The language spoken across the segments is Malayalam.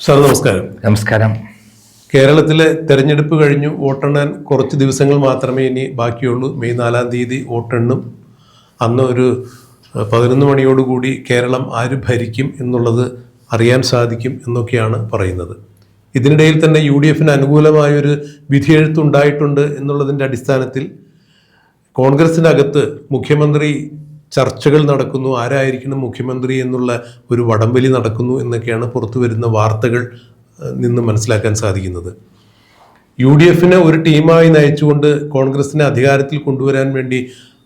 സാർ നമസ്കാരം. നമസ്കാരം. കേരളത്തിലെ തെരഞ്ഞെടുപ്പ് കഴിഞ്ഞു വോട്ടെണ്ണാൻ കുറച്ച് ദിവസങ്ങൾ മാത്രമേ ഇനി ബാക്കിയുള്ളൂ. മെയ് 4-ാം തീയതി വോട്ടെണ്ണും. അന്ന് ഒരു 11 മണിയോടുകൂടി കേരളം ആര് ഭരിക്കും എന്നുള്ളത് അറിയാൻ സാധിക്കും എന്നൊക്കെയാണ് പറയുന്നത്. ഇതിനിടയിൽ തന്നെ UDF അനുകൂലമായൊരു വിധിയെഴുത്തുണ്ടായിട്ടുണ്ട് എന്നുള്ളതിൻ്റെ അടിസ്ഥാനത്തിൽ കോൺഗ്രസിനകത്ത് മുഖ്യമന്ത്രി ചർച്ചകൾ നടക്കുന്നു. ആരായിരിക്കണം മുഖ്യമന്ത്രി എന്നുള്ള ഒരു വടംവലി നടക്കുന്നു എന്നൊക്കെയാണ് പുറത്തു വരുന്ന വാർത്തകൾ നിന്ന് മനസ്സിലാക്കാൻ സാധിക്കുന്നത്. UDF ഒരു ടീമായി നയിച്ചുകൊണ്ട് കോൺഗ്രസിനെ അധികാരത്തിൽ കൊണ്ടുവരാൻ വേണ്ടി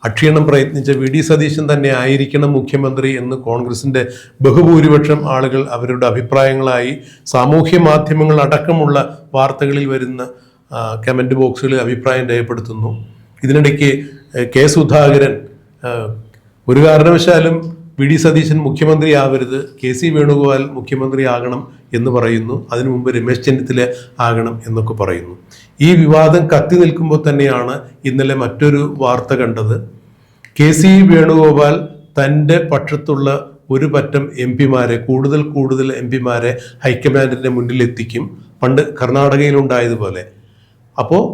അക്ഷീണം പ്രയത്നിച്ച VD സതീശൻ തന്നെ ആയിരിക്കണം മുഖ്യമന്ത്രി എന്ന് കോൺഗ്രസിൻ്റെ ബഹുഭൂരിപക്ഷം ആളുകൾ അവരുടെ അഭിപ്രായങ്ങളായി സാമൂഹ്യ മാധ്യമങ്ങൾ അടക്കമുള്ള വാർത്തകളിൽ വരുന്ന കമൻറ്റ് ബോക്സുകളിൽ അഭിപ്രായം രേഖപ്പെടുത്തുന്നു. ഇതിനിടയ്ക്ക് കെ സുധാകരൻ ഒരു കാരണവശാലും VD സതീശൻ മുഖ്യമന്ത്രി ആവരുത്, KC വേണുഗോപാൽ മുഖ്യമന്ത്രി ആകണം എന്ന് പറയുന്നു. അതിനു മുമ്പ് രമേശ് ചെന്നിത്തല ആകണം എന്നൊക്കെ പറയുന്നു. ഈ വിവാദം കത്തി നിൽക്കുമ്പോൾ തന്നെയാണ് ഇന്നലെ മറ്റൊരു വാർത്ത കണ്ടത്. KC വേണുഗോപാൽ തൻ്റെ പക്ഷത്തുള്ള ഒരു പറ്റം MP-മാരെ കൂടുതൽ MP-മാരെ ഹൈക്കമാൻഡിൻ്റെ മുന്നിലെത്തിക്കും, പണ്ട് കർണാടകയിലുണ്ടായതുപോലെ. അപ്പോൾ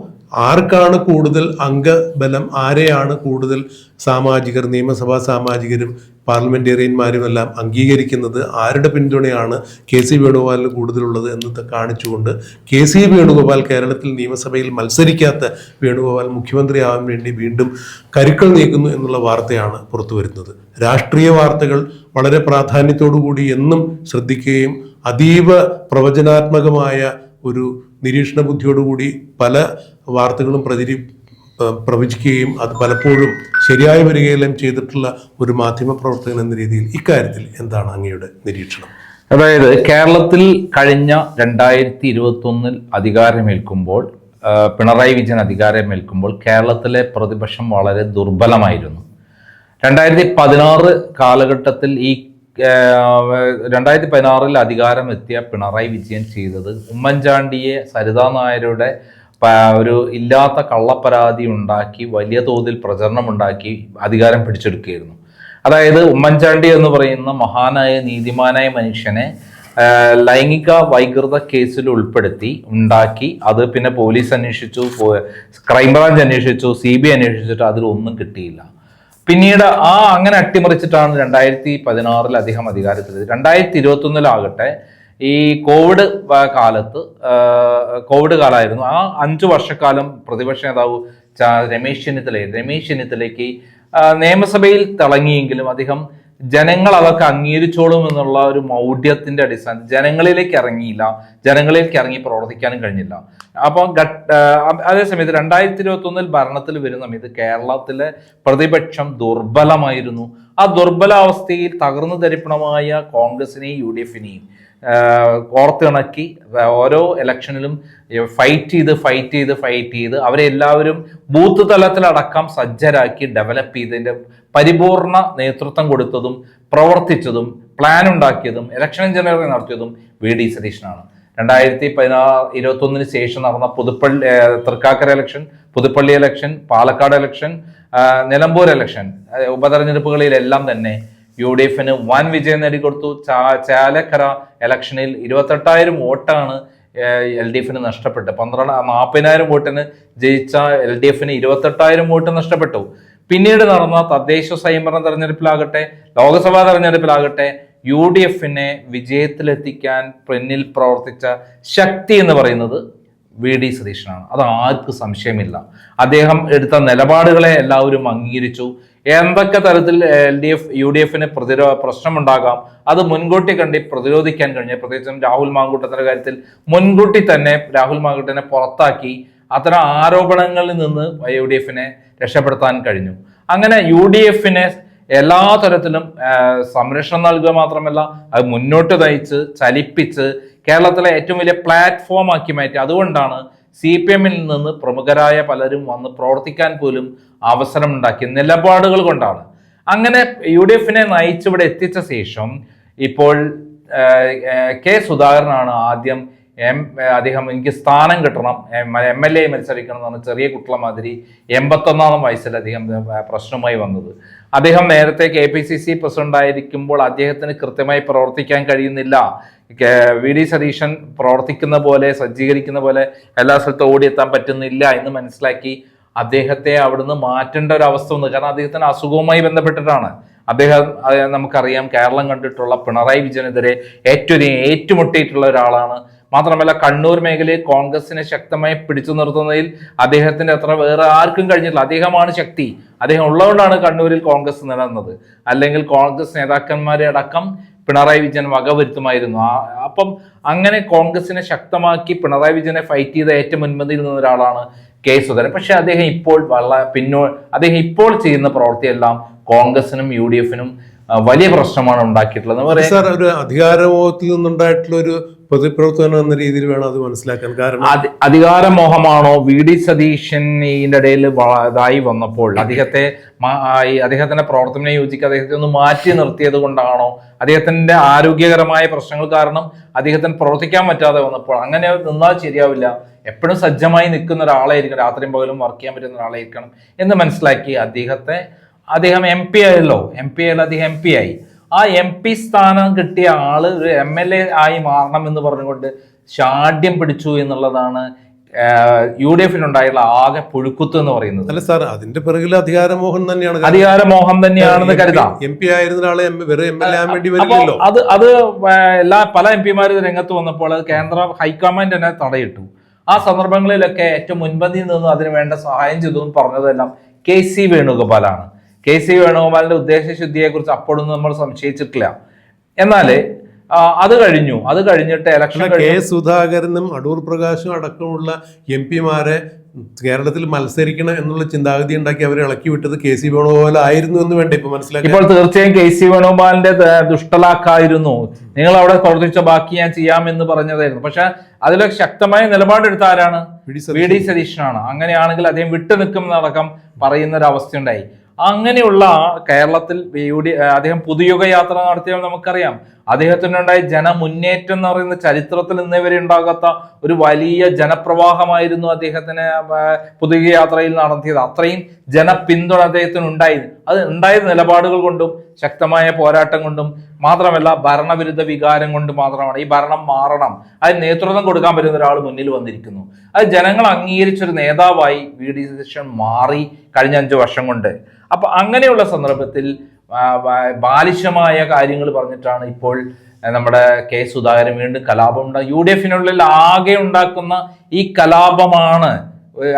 ആർക്കാണ് കൂടുതൽ അംഗബലം, ആരെയാണ് കൂടുതൽ സാമാജികർ, നിയമസഭാ സാമാജികരും പാർലമെന്റേറിയന്മാരുമെല്ലാം അംഗീകരിക്കുന്നത്, ആരുടെ പിന്തുണയാണ് KC വേണുഗോപാലിന് കൂടുതലുള്ളത് എന്ന് കാണിച്ചുകൊണ്ട് KC വേണുഗോപാൽ കേരളത്തിൽ നിയമസഭയിൽ മത്സരിക്കാത്ത വേണുഗോപാൽ മുഖ്യമന്ത്രിയാവാൻ വേണ്ടി വീണ്ടും കരുക്കൾ നീക്കുന്നു എന്നുള്ള വാർത്തയാണ് പുറത്തു വരുന്നത്. രാഷ്ട്രീയ വാർത്തകൾ വളരെ പ്രാധാന്യത്തോടുകൂടി എന്നും ശ്രദ്ധിക്കുകയും അതീവ പ്രവചനാത്മകമായ ഒരു നിരീക്ഷണ ബുദ്ധിയോടുകൂടി പല വാർത്തകളും പ്രവചിക്കുകയും അത് പലപ്പോഴും ശരിയായി വരികയെല്ലാം ചെയ്തിട്ടുള്ള ഒരു മാധ്യമ പ്രവർത്തകൻ എന്ന രീതിയിൽ ഇക്കാര്യത്തിൽ എന്താണ് അങ്ങയുടെ നിരീക്ഷണം? അതായത് കേരളത്തിൽ കഴിഞ്ഞ 2021 അധികാരമേൽക്കുമ്പോൾ, പിണറായി വിജയൻ അധികാരമേൽക്കുമ്പോൾ കേരളത്തിലെ പ്രതിപക്ഷം വളരെ ദുർബലമായിരുന്നു. 2016 കാലഘട്ടത്തിൽ 2016 അധികാരം എത്തിയ പിണറായി വിജയൻ ചെയ്തത് ഉമ്മൻചാണ്ടിയെ സരിതാ നായരുടെ ഒരു ഇല്ലാത്ത കള്ളപ്പരാതി ഉണ്ടാക്കി വലിയ തോതിൽ പ്രചരണം ഉണ്ടാക്കി അധികാരം പിടിച്ചെടുക്കുകയായിരുന്നു. അതായത് ഉമ്മൻചാണ്ടി എന്ന് പറയുന്ന മഹാനായ നീതിമാനായ മനുഷ്യനെ ലൈംഗിക വൈകൃത കേസിൽ ഉൾപ്പെടുത്തി ഉണ്ടാക്കി, അത് പിന്നെ പോലീസ് അന്വേഷിച്ചു, ക്രൈംബ്രാഞ്ച് അന്വേഷിച്ചു, CBI അന്വേഷിച്ചിട്ട് അതിലൊന്നും കിട്ടിയില്ല. പിന്നീട് അങ്ങനെ അട്ടിമറിച്ചിട്ടാണ് 2016 അദ്ദേഹം അധികാരത്തിലെത്തി. 2021 ഈ കോവിഡ് കാലമായിരുന്നു. 5 വർഷക്കാലം പ്രതിപക്ഷ നേതാവ് രമേശ് ചെന്നിത്തലയ്ക്ക് നിയമസഭയിൽ തിളങ്ങിയെങ്കിലും അദ്ദേഹം ജനങ്ങൾ അതൊക്കെ അംഗീകരിച്ചോളും എന്നുള്ള ഒരു മൗഢ്യത്തിന്റെ അടിസ്ഥാനത്തിൽ ജനങ്ങളിലേക്ക് ഇറങ്ങി പ്രവർത്തിക്കാനും കഴിഞ്ഞില്ല. അപ്പം അതേസമയത്ത് 2021 ഭരണത്തിൽ വരുന്ന സമയത്ത് കേരളത്തിലെ പ്രതിപക്ഷം ദുർബലമായിരുന്നു. ആ ദുർബലാവസ്ഥയിൽ തകർന്നു തരിപ്പണമായ കോൺഗ്രസിനെയും UDF-നെയും കോർത്തിണക്കി ഓരോ ഇലക്ഷനിലും ഫൈറ്റ് ചെയ്ത് അവരെ എല്ലാവരും ബൂത്ത് തലത്തിലടക്കം സജ്ജരാക്കി ഡെവലപ്പ് ചെയ്തതിന്റെ പരിപൂർണ നേതൃത്വം കൊടുത്തതും പ്രവർത്തിച്ചതും പ്ലാൻ ഉണ്ടാക്കിയതും ഇലക്ഷൻ ജനറൽ നടത്തിയതും VD സതീശനാണ്. 2021 ശേഷം നടന്ന Thrikkakara election, Puthuppally election, Palakkad election, Nilambur election, ഉപതെരഞ്ഞെടുപ്പുകളിലെല്ലാം തന്നെ UDF വൻ വിജയം നേടിക്കൊടുത്തു. ചാലക്കര ഇലക്ഷനിൽ 28,000 വോട്ടാണ് LDF നഷ്ടപ്പെട്ടു. 40,000 വോട്ടിന് ജയിച്ച LDF 28,000 വോട്ട് നഷ്ടപ്പെട്ടു. പിന്നീട് നടന്ന തദ്ദേശ സ്വയംഭരണ തെരഞ്ഞെടുപ്പിലാകട്ടെ, ലോക്സഭാ തെരഞ്ഞെടുപ്പിലാകട്ടെ UDF വിജയത്തിലെത്തിക്കാൻ പിന്നിൽ പ്രവർത്തിച്ച ശക്തി എന്ന് പറയുന്നത് VD സതീശനാണ്. അത് ആർക്കും സംശയമില്ല. അദ്ദേഹം എടുത്ത നിലപാടുകളെ എല്ലാവരും അംഗീകരിച്ചു. എന്തൊക്കെ തരത്തിൽ UDF പ്രശ്നമുണ്ടാകാം അത് മുൻകൂട്ടി കണ്ടി പ്രതിരോധിക്കാൻ കഴിഞ്ഞു. പ്രത്യേകിച്ചും രാഹുൽ മാങ്കൂട്ടത്തിന്റെ കാര്യത്തിൽ മുൻകൂട്ടി തന്നെ രാഹുൽ മാങ്കൂട്ടനെ പുറത്താക്കി അത്തരം ആരോപണങ്ങളിൽ നിന്ന് UDF രക്ഷപ്പെടുത്താൻ കഴിഞ്ഞു. അങ്ങനെ UDF എല്ലാ തരത്തിലും സംരക്ഷണം നൽകുക മാത്രമല്ല അത് മുന്നോട്ട് നയിച്ച് ചലിപ്പിച്ച് കേരളത്തിലെ ഏറ്റവും വലിയ പ്ലാറ്റ്ഫോം ആക്കി മാറ്റി. അതുകൊണ്ടാണ് CPM-ൽ നിന്ന് പ്രമുഖരായ പലരും വന്ന് പ്രവർത്തിക്കാൻ പോലും അവസരമുണ്ടാക്കിയ നിലപാടുകൾ കൊണ്ടാണ്. അങ്ങനെ UDF നയിച്ചിവിടെ എത്തിച്ച ശേഷം ഇപ്പോൾ കെ സുധാകരനാണ് ആദ്യം അദ്ദേഹം എനിക്ക് സ്ഥാനം കിട്ടണം, MLA മത്സരിക്കണം എന്ന് പറഞ്ഞ ചെറിയ കുട്ടികളെ മാതിരി 81-ാം വയസ്സിൽ അദ്ദേഹം പ്രശ്നവുമായി വന്നത്. അദ്ദേഹം നേരത്തെ KPCC പ്രസിഡന്റ് ആയിരിക്കുമ്പോൾ അദ്ദേഹത്തിന് കൃത്യമായി പ്രവർത്തിക്കാൻ കഴിയുന്നില്ല. വി ഡി സതീശൻ പ്രവർത്തിക്കുന്ന പോലെ സജ്ജീകരിക്കുന്ന പോലെ എല്ലാ സ്ഥലത്തും ഓടിയെത്താൻ പറ്റുന്നില്ല എന്ന് മനസ്സിലാക്കി അദ്ദേഹത്തെ അവിടുന്ന് മാറ്റേണ്ട ഒരു അവസ്ഥ വന്നു. കാരണം അദ്ദേഹത്തിന് അസുഖവുമായി ബന്ധപ്പെട്ടിട്ടാണ്. അദ്ദേഹം നമുക്കറിയാം കേരളം കണ്ടിട്ടുള്ള പിണറായി വിജയനെതിരെ ഏറ്റുമുട്ടിയിട്ടുള്ള ഒരാളാണ്. മാത്രമല്ല കണ്ണൂർ മേഖലയിൽ കോൺഗ്രസിനെ ശക്തമായി പിടിച്ചു നിർത്തുന്നതിൽ അദ്ദേഹത്തിന്റെ അത്ര വേറെ ആർക്കും കഴിഞ്ഞിട്ടില്ല. അദ്ദേഹമാണ് ശക്തി. അദ്ദേഹം ഉള്ളതുകൊണ്ടാണ് കണ്ണൂരിൽ കോൺഗ്രസ് നിലനിന്നത്. അല്ലെങ്കിൽ കോൺഗ്രസ് നേതാക്കന്മാരെ അടക്കം പിണറായി വിജയൻ വകവരുത്തുമായിരുന്നു. അപ്പം അങ്ങനെ കോൺഗ്രസിനെ ശക്തമാക്കി പിണറായി വിജയനെ ഫൈറ്റ് ചെയ്ത ഏറ്റവും മുൻപന്തിയിൽ നിന്ന ഒരാളാണ് കെ സുധാകരൻ. പക്ഷെ അദ്ദേഹം ഇപ്പോൾ അദ്ദേഹം ഇപ്പോൾ ചെയ്യുന്ന പ്രവൃത്തിയെല്ലാം കോൺഗ്രസിനും യു ഡി എഫിനും വലിയ പ്രശ്നമാണ് ഉണ്ടാക്കിയിട്ടുള്ളത്. സാർ, ഒരു അധികാരമോഹത്തിൽ നിന്നുണ്ടായിട്ടുള്ള ഒരു പ്രതിപ്രവർത്തനം എന്ന രീതിയിൽ വേണം അത് മനസ്സിലാക്കാൻ. കാരണം അധികാരമോഹമാണോ വി ഡി സതീശൻ ഇതിന്റെ ഇടയിൽ ഇതായി വന്നപ്പോൾ അദ്ദേഹത്തിന്റെ പ്രവർത്തനം യോജിക്കുക അദ്ദേഹത്തെ ഒന്ന് മാറ്റി നിർത്തിയത് കൊണ്ടാണോ, അദ്ദേഹത്തിന്റെ ആരോഗ്യകരമായ പ്രശ്നങ്ങൾ കാരണം അദ്ദേഹത്തിന് പ്രവർത്തിക്കാൻ പറ്റാതെ വന്നപ്പോൾ? അങ്ങനെ നിന്നാൽ ശരിയാവില്ല. എപ്പോഴും സജ്ജമായി നിൽക്കുന്ന ഒരാളായിരിക്കും, രാത്രിയും പകലും വർക്ക് ചെയ്യാൻ പറ്റുന്ന ഒരാളായിരിക്കണം എന്ന് മനസ്സിലാക്കി അദ്ദേഹം എം പി ആയല്ലോ. അദ്ദേഹം എം പി ആയി. ആ എം പി സ്ഥാനം കിട്ടിയ ആള് ഒരു MLA ആയി മാറണം എന്ന് പറഞ്ഞുകൊണ്ട് ശാഠ്യം പിടിച്ചു എന്നുള്ളതാണ് UDF-നുണ്ടായുള്ള ആകെ പുഴുക്കുത്ത് എന്ന് പറയുന്നത്. അല്ല സാർ, അതിന്റെ പിറകിൽ അധികാരമോഹം തന്നെയാണെന്ന് കരുതാം. എം പി ആയിരുന്ന ആളെ MLA ആകാൻ വേണ്ടി വരില്ലല്ലോ. അത് പല MP മാരും രംഗത്ത് വന്നപ്പോൾ കേന്ദ്ര ഹൈക്കമാൻഡ് തന്നെ തടയിട്ടു. ആ സന്ദർഭങ്ങളിലൊക്കെ ഏറ്റവും മുൻപന്തിയിൽ നിന്ന് അതിന് വേണ്ട സഹായം ചെയ്തു എന്ന് പറഞ്ഞതെല്ലാം KC വേണുഗോപാലാണ്. KC വേണുഗോപാലിന്റെ ഉദ്ദേശശുദ്ധിയെ കുറിച്ച് അപ്പോഴൊന്നും നമ്മൾ സംശയിച്ചിട്ടില്ല. എന്നാല് അത് കഴിഞ്ഞിട്ട് ഇലക്ഷൻ കെ സുധാകരനും അടൂർ പ്രകാശും അടക്കമുള്ള MP മാരെ കേരളത്തിൽ മത്സരിക്കണം എന്നുള്ള ചിന്താഗതി ഉണ്ടാക്കി അവരെ ഇളക്കി വിട്ടത് KC വേണുഗോപാൽ ആയിരുന്നു എന്ന് വേണ്ട ഇപ്പൊ മനസ്സിലാക്കി. ഇപ്പോൾ തീർച്ചയായും KC വേണുഗോപാലിന്റെ ദുഷ്ടലാക്കായിരുന്നു. നിങ്ങൾ അവിടെ പ്രവർത്തിച്ച ബാക്കി ഞാൻ ചെയ്യാമെന്ന് പറഞ്ഞതായിരുന്നു. പക്ഷെ അതിലൊക്കെ ശക്തമായ നിലപാടെടുത്ത ആരാണ്? വി ഡി സതീശനാണ്. അങ്ങനെയാണെങ്കിൽ അദ്ദേഹം വിട്ടു നിൽക്കുന്നതടക്കം പറയുന്ന ഒരു അവസ്ഥയുണ്ടായി. അങ്ങനെയുള്ള കേരളത്തിൽ അദ്ദേഹം പുതുയുഗ യാത്ര നടത്തിയാൽ നമുക്കറിയാം അദ്ദേഹത്തിനുണ്ടായ ജനമുന്നേറ്റം എന്ന് പറയുന്ന ചരിത്രത്തിൽ ഇന്നേവരെ ഉണ്ടാകാത്ത ഒരു വലിയ ജനപ്രവാഹമായിരുന്നു അദ്ദേഹത്തിന് പുതുയുഗ യാത്രയിൽ നടത്തിയത്. അത്രയും ജനപിന്തുണ അദ്ദേഹത്തിന് അത് ഉണ്ടായ നിലപാടുകൾ കൊണ്ടും ശക്തമായ പോരാട്ടം കൊണ്ടും മാത്രമല്ല ഭരണവിരുദ്ധ വികാരം കൊണ്ട് മാത്രമാണ്. ഈ ഭരണം മാറണം, അതിന് നേതൃത്വം കൊടുക്കാൻ പറ്റുന്ന ഒരാൾ മുന്നിൽ വന്നിരിക്കുന്നു. അത് ജനങ്ങൾ അംഗീകരിച്ചൊരു നേതാവായി വി ഡി സതീശൻ മാറി കഴിഞ്ഞ 5 വർഷം കൊണ്ട്. അപ്പൊ അങ്ങനെയുള്ള സന്ദർഭത്തിൽ ബാലിശമായ കാര്യങ്ങൾ പറഞ്ഞിട്ടാണ് ഇപ്പോൾ നമ്മുടെ കെ സുധാകരൻ വീണ്ടും കലാപം UDF-നുള്ളിൽ ആകെ ഉണ്ടാക്കുന്ന ഈ കലാപമാണ്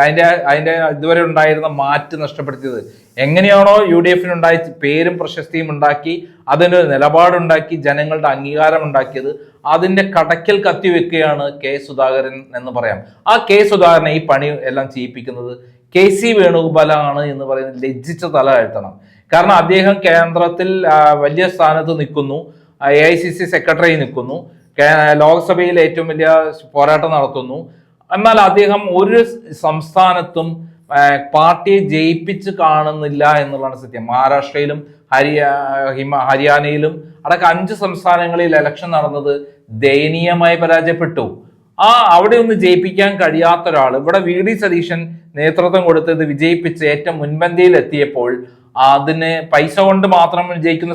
അതിന്റെ ഇതുവരെ ഉണ്ടായിരുന്ന മാറ്റ് നഷ്ടപ്പെടുത്തിയത്. എങ്ങനെയാണോ UDF-നുണ്ടായി പേരും പ്രശസ്തിയും ഉണ്ടാക്കി അതിന് നിലപാടുണ്ടാക്കി ജനങ്ങളുടെ അംഗീകാരം ഉണ്ടാക്കിയത്, അതിന്റെ കടക്കൽ കത്തിവെക്കുകയാണ് കെ സുധാകരൻ എന്ന് പറയാം. ആ കെ സുധാകരനെ ഈ പണി എല്ലാം ചെയ്യിപ്പിക്കുന്നത് KC വേണുഗോപാലാണ് എന്ന് പറയുന്നത് ലജ്ജിച്ച തല താഴ്ത്തണം. കാരണം അദ്ദേഹം കേന്ദ്രത്തിൽ വലിയ സ്ഥാനത്ത് നിൽക്കുന്നു, AICC സെക്രട്ടറി നിൽക്കുന്നു, ലോക്സഭയിൽ ഏറ്റവും വലിയ പോരാട്ടം നടത്തുന്നു. എന്നാൽ അദ്ദേഹം ഒരു സംസ്ഥാനത്തും പാർട്ടിയെ ജയിപ്പിച്ച് കാണുന്നില്ല എന്നുള്ളതാണ് സത്യം. മഹാരാഷ്ട്രയിലും ഹരിയാനയിലും അടക്കം 5 സംസ്ഥാനങ്ങളിൽ ഇലക്ഷൻ നടന്നത് ദയനീയമായി പരാജയപ്പെട്ടു. അവിടെ ഒന്ന് ജയിപ്പിക്കാൻ കഴിയാത്ത ഒരാൾ ഇവിടെ വി ഡി സതീശൻ നേതൃത്വം കൊടുത്തത് വിജയിപ്പിച്ച് ഏറ്റവും മുൻപന്തിയിൽ എത്തിയപ്പോൾ അതിന് പൈസ കൊണ്ട് മാത്രം ജയിക്കുന്ന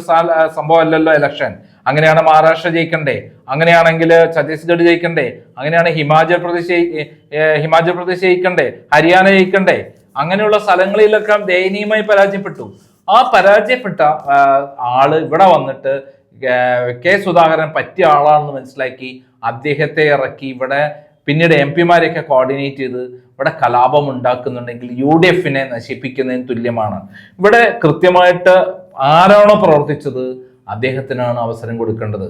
സംഭവമല്ലല്ലോ ഇലക്ഷൻ. അങ്ങനെയാണ് മഹാരാഷ്ട്ര ജയിക്കണ്ടേ, അങ്ങനെയാണെങ്കിൽ ഛത്തീസ്ഗഡ് ജയിക്കണ്ടേ, അങ്ങനെയാണ് ഹിമാചൽ പ്രദേശ് ജയിക്കണ്ടേ, ഹരിയാന ജയിക്കണ്ടേ. അങ്ങനെയുള്ള സ്ഥലങ്ങളിലൊക്കെ ദയനീയമായി പരാജയപ്പെട്ടു. ആ പരാജയപ്പെട്ട ആള് ഇവിടെ വന്നിട്ട് കെ സുധാകരൻ പറ്റിയ ആളാണെന്ന് മനസ്സിലാക്കി അദ്ദേഹത്തെ ഇറക്കി ഇവിടെ പിന്നീട് MP മാരെയൊക്കെ കോർഡിനേറ്റ് ചെയ്ത് ഇവിടെ കലാപം ഉണ്ടാക്കുന്നുണ്ടെങ്കിൽ UDF-നെ നശിപ്പിക്കുന്നതിന് തുല്യമാണ്. ഇവിടെ കൃത്യമായിട്ട് ആരാണോ പ്രവർത്തിച്ചത് അദ്ദേഹത്തിനാണ് അവസരം കൊടുക്കേണ്ടത്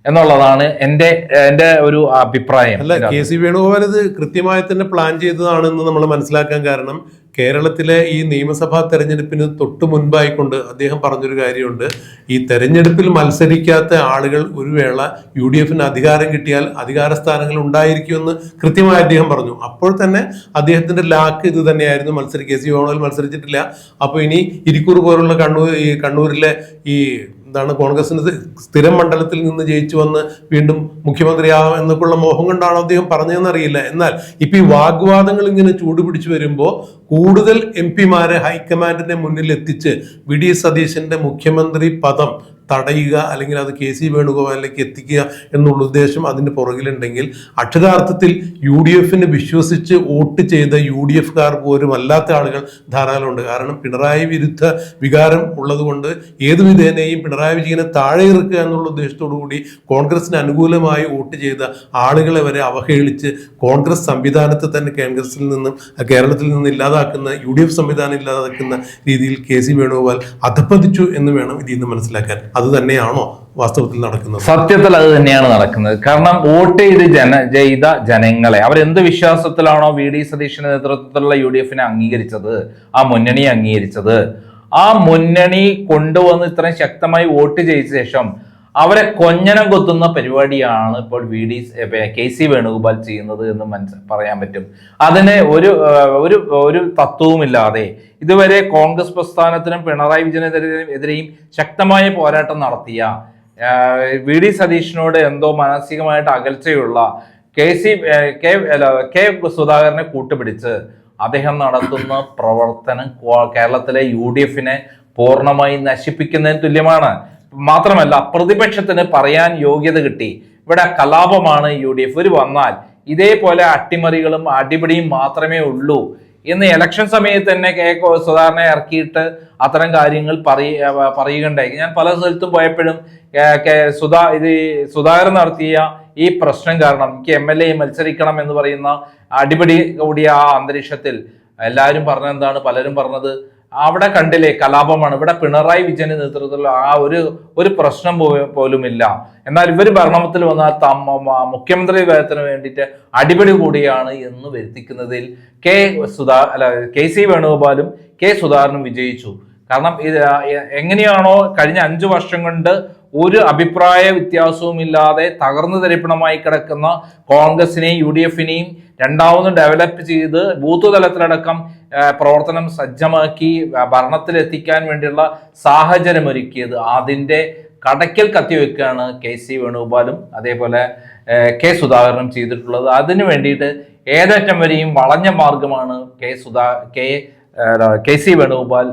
എന്നുള്ളതാണ് എൻ്റെ ഒരു അഭിപ്രായം. അല്ല, KC വേണുഗോപാൽ ഇത് കൃത്യമായി തന്നെ പ്ലാൻ ചെയ്തതാണെന്ന് നമ്മൾ മനസ്സിലാക്കാൻ കാരണം കേരളത്തിലെ ഈ നിയമസഭാ തെരഞ്ഞെടുപ്പിന് തൊട്ടു മുൻപായിക്കൊണ്ട് അദ്ദേഹം പറഞ്ഞൊരു കാര്യമുണ്ട്. ഈ തെരഞ്ഞെടുപ്പിൽ മത്സരിക്കാത്ത ആളുകൾ ഒരു വേള UDF-ന് അധികാരം കിട്ടിയാൽ അധികാര സ്ഥാനങ്ങൾ ഉണ്ടായിരിക്കുമെന്ന് കൃത്യമായി അദ്ദേഹം പറഞ്ഞു. അപ്പോൾ തന്നെ അദ്ദേഹത്തിന്റെ ലാക്ക് ഇത് തന്നെയായിരുന്നു. KC വേണുഗോപാൽ മത്സരിച്ചിട്ടില്ല. അപ്പോൾ ഇനി ഇരിക്കൂർ പോലുള്ള കണ്ണൂരിലെ ഈ കോൺഗ്രസിന് സ്ഥിരം മണ്ഡലത്തിൽ നിന്ന് ജയിച്ചു വന്ന് വീണ്ടും മുഖ്യമന്ത്രിയാവാം എന്നൊക്കെയുള്ള മോഹം കൊണ്ടാണോ അദ്ദേഹം പറഞ്ഞതെന്ന് അറിയില്ല. എന്നാൽ ഇപ്പൊ ഈ വാഗ്വാദങ്ങൾ ഇങ്ങനെ ചൂടുപിടിച്ചു വരുമ്പോൾ കൂടുതൽ MP മാരെ ഹൈക്കമാൻഡിന്റെ മുന്നിൽ എത്തിച്ച് വി ഡി സതീശന്റെ മുഖ്യമന്ത്രി പദം തടയുക അല്ലെങ്കിൽ അത് കെ സി വേണുഗോപാലിലേക്ക് എത്തിക്കുക എന്നുള്ള ഉദ്ദേശം അതിൻ്റെ പുറകിലുണ്ടെങ്കിൽ അക്ഷരാർത്ഥത്തിൽ യു ഡി എഫിന് വിശ്വസിച്ച് വോട്ട് ചെയ്ത യു ഡി എഫുകാർ പോലും അല്ലാത്ത ആളുകൾ ധാരാളമുണ്ട്. കാരണം പിണറായി വിരുദ്ധ വികാരം ഉള്ളതുകൊണ്ട് ഏതു വിധേനയും പിണറായി വിജയനെ താഴെ ഇറക്കുക എന്നുള്ള ഉദ്ദേശത്തോടു കൂടി കോൺഗ്രസിന് അനുകൂലമായി വോട്ട് ചെയ്ത ആളുകളെ വരെ അവഹേളിച്ച് കോൺഗ്രസ് സംവിധാനത്തെ തന്നെ കേരളത്തിൽ നിന്നും ഇല്ലാതാക്കുന്ന യു ഡി എഫ് സംവിധാനം ഇല്ലാതാക്കുന്ന രീതിയിൽ കെ സി വേണുഗോപാൽ അധപ്പതിച്ചു എന്ന് വേണം ഇതിൽ നിന്ന് മനസ്സിലാക്കാൻ. അത് തന്നെയാണോ വാസ്തവത്തിൽ നടക്കുന്നത്? സത്യത്തിൽ അത് തന്നെയാണ് നടക്കുന്നത്. കാരണം വോട്ട് ചെയ്ത ജനങ്ങളെ അവരെന്ത് വിശ്വാസത്തിലാണോ വി ഡി സതീശന്റെ നേതൃത്വത്തിലുള്ള യു ഡി എഫിനെ അംഗീകരിച്ചത്, ആ മുന്നണിയെ അംഗീകരിച്ചത്, ആ മുന്നണി കൊണ്ടുവന്ന് ഇത്രയും ശക്തമായി വോട്ട് ചെയ്ത ശേഷം അവരെ കൊഞ്ഞനം കൊത്തുന്ന പരിപാടിയാണ് ഇപ്പോൾ കെ സി വേണുഗോപാൽ ചെയ്യുന്നത് എന്ന് പറയാൻ പറ്റും. അതിന് ഒരു തത്വവുമില്ലാതെ ഇതുവരെ കോൺഗ്രസ് പ്രസ്ഥാനത്തിനും പിണറായി വിജയനെതിരെയും ശക്തമായ പോരാട്ടം നടത്തിയ വി ഡി സതീശനോട് എന്തോ മാനസികമായിട്ട് അകൽച്ചയുള്ള കെ സുധാകരനെ കൂട്ടുപിടിച്ച് അദ്ദേഹം നടത്തുന്ന പ്രവർത്തനം കേരളത്തിലെ യു ഡി എഫിനെ പൂർണ്ണമായി നശിപ്പിക്കുന്നതിന് തുല്യമാണ്. മാത്രമല്ല, പ്രതിപക്ഷത്തിന് പറയാൻ യോഗ്യത കിട്ടി. ഇവിടെ കലാപമാണ് യു ഡി എഫ് വന്നാൽ ഇതേപോലെ അട്ടിമറികളും അടിപിടിയും മാത്രമേ ഉള്ളൂ എന്ന് ഇലക്ഷൻ സമയത്ത് തന്നെ കെ സുധാകരനെ ഇറക്കിയിട്ട് അത്തരം കാര്യങ്ങൾ പറയുകയുണ്ടായി. ഞാൻ പല സ്ഥലത്തും പോയപ്പോഴും സുധാകരൻ നടത്തിയ ഈ പ്രശ്നം കാരണം എനിക്ക് MLA മത്സരിക്കണം എന്ന് പറയുന്ന അടിപിടി കൂടിയ ആ അന്തരീക്ഷത്തിൽ എല്ലാവരും പറഞ്ഞെന്താണ്, പലരും പറഞ്ഞത് അവിടെ കണ്ടില്ലേ കലാപമാണ്, ഇവിടെ പിണറായി വിജയന്റെ നേതൃത്വത്തിൽ ആ ഒരു പ്രശ്നം പോലുമില്ല. എന്നാൽ ഇവർ ഭരണത്തിൽ വന്നാൽ മുഖ്യമന്ത്രി പദത്തിന് വേണ്ടിയിട്ട് അടിപിടി കൂടിയാണ് എന്ന് വരുത്തിക്കുന്നതിൽ കെ സി വേണുഗോപാലും കെ സുധാകരനും വിജയിച്ചു. കാരണം എങ്ങനെയാണോ കഴിഞ്ഞ 5 വർഷം കൊണ്ട് ഒരു അഭിപ്രായ വ്യത്യാസവും ഇല്ലാതെ തകർന്നു തരിപ്പണമായി കിടക്കുന്ന കോൺഗ്രസിനെയും യു ഡി എഫിനെയും രണ്ടാമതും ഡെവലപ്പ് ചെയ്ത് ബൂത്ത് തലത്തിലടക്കം പ്രവർത്തനം സജ്ജമാക്കി ഭരണത്തിലെത്തിക്കാൻ വേണ്ടിയുള്ള സാഹചര്യം ഒരുക്കിയത്, അതിൻ്റെ കടയ്ക്കൽ കത്തിവെക്കുകയാണ് കെ സി വേണുഗോപാലും അതേപോലെ കെ സുധാകരനും ചെയ്തിട്ടുള്ളത്. അതിനു വേണ്ടിയിട്ട് ഏതറ്റം വരെയും വളഞ്ഞ മാർഗമാണ് കെ സി വേണുഗോപാൽ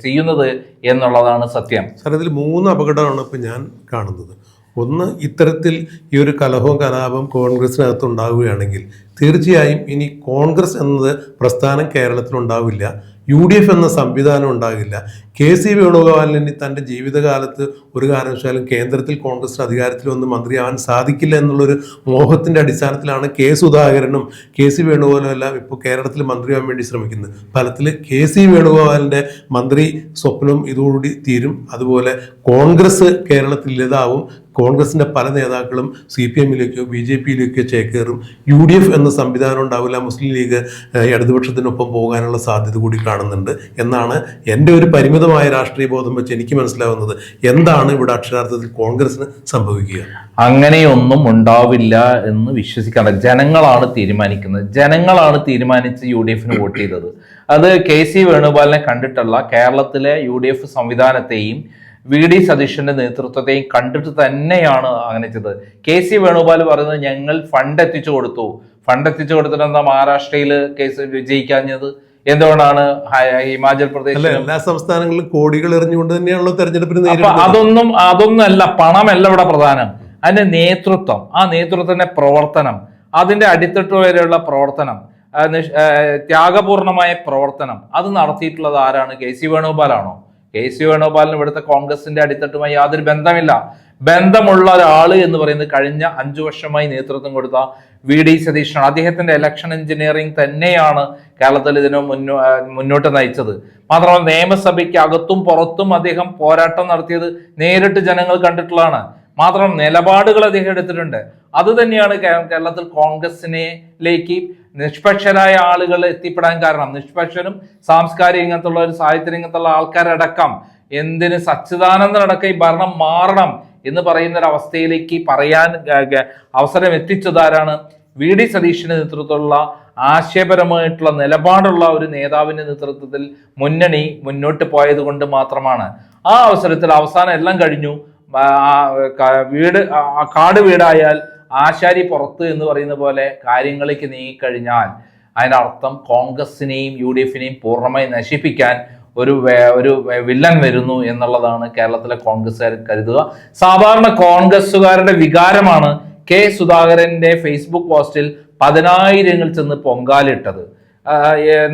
ചെയ്യുന്നത് എന്നുള്ളതാണ് സത്യം. സാർ, ഇതിൽ 3 അപകടമാണ് ഇപ്പം ഞാൻ കാണുന്നത്. ഒന്ന്, ഇത്തരത്തിൽ ഈ ഒരു കലഹവും കലാപം കോൺഗ്രസിനകത്ത് ഉണ്ടാവുകയാണെങ്കിൽ തീർച്ചയായും ഇനി കോൺഗ്രസ് എന്നത് പ്രസ്ഥാനം കേരളത്തിലുണ്ടാവില്ല, യു ഡി എഫ് എന്ന സംവിധാനം ഉണ്ടാകില്ല. കെ സി വേണുഗോപാലിന് തൻ്റെ ജീവിതകാലത്ത് ഒരു കാരണവശാലും കേന്ദ്രത്തിൽ കോൺഗ്രസിന് അധികാരത്തിൽ വന്ന് മന്ത്രിയാവാൻ സാധിക്കില്ല എന്നുള്ളൊരു മോഹത്തിൻ്റെ അടിസ്ഥാനത്തിലാണ് കെ സുധാകരനും കെ സി വേണുഗോപാലും എല്ലാം ഇപ്പോൾ കേരളത്തിൽ മന്ത്രിയാവാൻ വേണ്ടി ശ്രമിക്കുന്നത്. ഫലത്തിൽ കെ സി വേണുഗോപാലിൻ്റെ മന്ത്രി സ്വപ്നം ഇതോടുകൂടി തീരും. അതുപോലെ കോൺഗ്രസ് കേരളത്തിൽ ഇല്ലാതാവും. കോൺഗ്രസിൻ്റെ പല നേതാക്കളും CPM-ലേക്കോ BJP-യിലേക്കോ ചേക്കേറും. യു ഡി എഫ് എന്ന സംവിധാനം ഉണ്ടാവില്ല. മുസ്ലിം ലീഗ് ഇടതുപക്ഷത്തിനൊപ്പം പോകാനുള്ള സാധ്യത കൂടി കാണുന്നുണ്ട് എന്നാണ് എൻ്റെ ഒരു പരിമിതമായ രാഷ്ട്രീയ ബോധം വെച്ച് എനിക്ക് മനസ്സിലാവുന്നത്. എന്താണ് ഇവിടെ അക്ഷരാർത്ഥത്തിൽ കോൺഗ്രസിന് സംഭവിക്കുക? അങ്ങനെയൊന്നും ഉണ്ടാവില്ല എന്ന് വിശ്വസിക്കാതെ ജനങ്ങളാണ് തീരുമാനിക്കുന്നത്. ജനങ്ങളാണ് തീരുമാനിച്ച് യു ഡി എഫിന് വോട്ട് ചെയ്തത്. അത് കെ സി വേണുഗോപാലിനെ കണ്ടിട്ടുള്ള കേരളത്തിലെ യു ഡി എഫ് സംവിധാനത്തെയും വി ഡി സതീശന്റെ നേതൃത്വത്തെയും കണ്ടിട്ട് തന്നെയാണ് അങ്ങനെ ചെയ്തത്. കെ സി വേണുഗോപാൽ പറയുന്നത് ഞങ്ങൾ ഫണ്ട് എത്തിച്ചു കൊടുത്തിട്ട് എന്താ മഹാരാഷ്ട്രയിൽ കേസ് വിജയിക്കാഞ്ഞത്? എന്തുകൊണ്ടാണ് ഹിമാചൽ പ്രദേശ് എല്ലാ സംസ്ഥാനങ്ങളിലും കോടികൾ എറിഞ്ഞുകൊണ്ട് തന്നെയാണല്ലോ തെരഞ്ഞെടുപ്പിന്? അതൊന്നും അല്ല, പണമല്ല ഇവിടെ പ്രധാനം. അതിന്റെ നേതൃത്വം, ആ നേതൃത്വത്തിന്റെ പ്രവർത്തനം, അതിന്റെ അടിത്തട്ട് വരെയുള്ള പ്രവർത്തനം, ത്യാഗപൂർണമായ പ്രവർത്തനം അത് നടത്തിയിട്ടുള്ളത് ആരാണ്? കെ സി വേണുഗോപാലാണോ? കെ സി വേണുഗോപാലിന് ഇവിടുത്തെ കോൺഗ്രസിന്റെ അടിത്തട്ടുമായി യാതൊരു ബന്ധമില്ല. ബന്ധമുള്ള ഒരാള് എന്ന് പറയുന്നത് കഴിഞ്ഞ 5 വർഷമായി നേതൃത്വം കൊടുത്ത വി ഡി സതീശനാണ്. അദ്ദേഹത്തിന്റെ ഇലക്ഷൻ എഞ്ചിനീയറിംഗ് തന്നെയാണ് കേരളത്തിൽ ഇതിന് മുന്നോട്ട് നയിച്ചത്. മാത്രമല്ല, നിയമസഭയ്ക്ക് അകത്തും പുറത്തും അദ്ദേഹം പോരാട്ടം നടത്തിയത് നേരിട്ട് ജനങ്ങൾ കണ്ടിട്ടുള്ളതാണ്. മാത്രം നിലപാടുകൾ അദ്ദേഹം എടുത്തിട്ടുണ്ട്. അത് തന്നെയാണ് കേരളത്തിൽ കോൺഗ്രസിലേക്ക് നിഷ്പക്ഷരായ ആളുകൾ എത്തിപ്പെടാൻ കാരണം. നിഷ്പക്ഷരും സാംസ്കാരിക രംഗത്തുള്ള ഒരു സാഹിത്യ രംഗത്തുള്ള ആൾക്കാരടക്കം എന്തിന് സച്ചിദാനന്ദനടക്കം ഈ ഭരണം മാറണം എന്ന് പറയുന്ന ഒരു അവസ്ഥയിലേക്ക് പറയാൻ അവസരം എത്തിച്ചതാരാണ്? വി ഡി സതീശന്റെ നേതൃത്വത്തിലുള്ള ആശയപരമായിട്ടുള്ള നിലപാടുള്ള ഒരു നേതാവിന്റെ നേതൃത്വത്തിൽ മുന്നണി മുന്നോട്ട് പോയത് കൊണ്ട് മാത്രമാണ്. ആ അവസരത്തിൽ അവസാനം എല്ലാം കഴിഞ്ഞു. കാട് വീടായാൽ ആശാരി പുറത്ത് എന്ന് പറയുന്ന പോലെ കാര്യങ്ങളിലേക്ക് നീങ്ങിക്കഴിഞ്ഞാൽ അതിനർത്ഥം കോൺഗ്രസിനെയും യു ഡി എഫിനെയും പൂർണ്ണമായി നശിപ്പിക്കാൻ ഒരു വില്ലൻ വരുന്നു എന്നുള്ളതാണ് കേരളത്തിലെ കോൺഗ്രസ്സുകാർ കരുതുക. സാധാരണ കോൺഗ്രസ്സുകാരുടെ വികാരമാണ് കെ സുധാകരന്റെ ഫേസ്ബുക്ക് പോസ്റ്റിൽ 10,000 ചെന്ന് പൊങ്കാലിട്ടത്.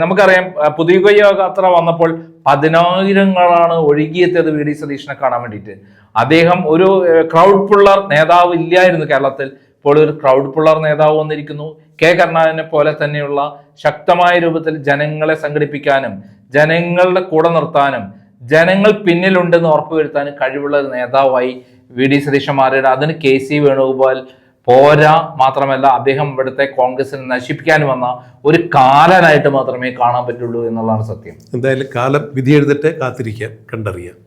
നമുക്കറിയാം, പുതിയ യാത്ര വന്നപ്പോൾ 10,000 ഒഴുകിയെത്തിയത് വി ഡി സതീശനെ കാണാൻ വേണ്ടിയിട്ട്. അദ്ദേഹം ഒരു ക്രൗഡ് പുള്ളർ നേതാവ് ഇല്ലായിരുന്നു കേരളത്തിൽ, ഇപ്പോൾ ഒരു ക്രൗഡ് പുള്ളർ നേതാവ് വന്നിരിക്കുന്നു. കെ കരുണാകരനെ പോലെ തന്നെയുള്ള ശക്തമായ രൂപത്തിൽ ജനങ്ങളെ സംഘടിപ്പിക്കാനും ജനങ്ങളുടെ കൂടെ നിർത്താനും ജനങ്ങൾ പിന്നിലുണ്ടെന്ന് ഉറപ്പുവരുത്താനും കഴിവുള്ള ഒരു നേതാവായി വി ഡി സതീശൻ മാറിയത്. അതിന് കെ സി വേണുഗോപാൽ പോരാ, മാത്രമല്ല അദ്ദേഹം ഇവിടുത്തെ കോൺഗ്രസിനെ നശിപ്പിക്കാൻ വന്ന ഒരു കാലനായിട്ട് മാത്രമേ കാണാൻ പറ്റുള്ളൂ എന്നുള്ളതാണ് സത്യം. എന്തായാലും കാലം വിധിയെഴുതട്ടെ, കാത്തിരിക്കാം, കണ്ടറിയാം.